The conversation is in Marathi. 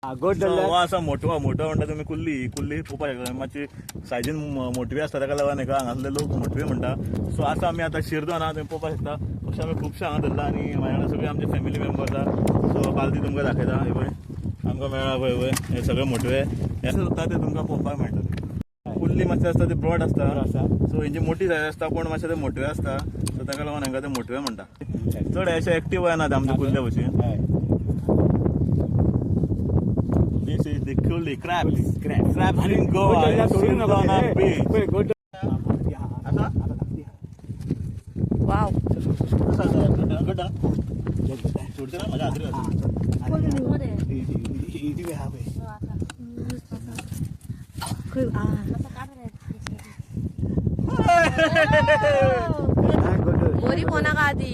असा मोठवा म्हणटा तुम्ही कुल्ली पोवपाक शकता मातशी सायजीन मोटवी असता ताका लागून हेका हांगासले लोक मोटवे म्हणटा. सो आसा आमी आतां शिरदोन आहा, तुम्ही पोवपाक शकता. अशें आमी खुबशे हांगा धरला आनी म्हाजे वांगडा सगळे आमचे फॅमिली मेंबर्स आहा. सो पालती तुमकां दाखयता. हे पळय आमकां मेळ्ळा पळय हे सगळे मोटवे हे सुद्दां ते तुमकां पोवपाक मेळटले. कुल्ली मातशे आसता ते ब्रॉड आसता. सो हेंची मोठी सायज आसता, कोण मातशे ते मोटवे आसता. सो ताका लागून हांकां ते मोटवे म्हणटा. चड अशे एक्टीव जायना ते आमचे कुल्ले भशेन. This is the Kulli crab. Crab in Goa. Wow बरी कोणाक आधी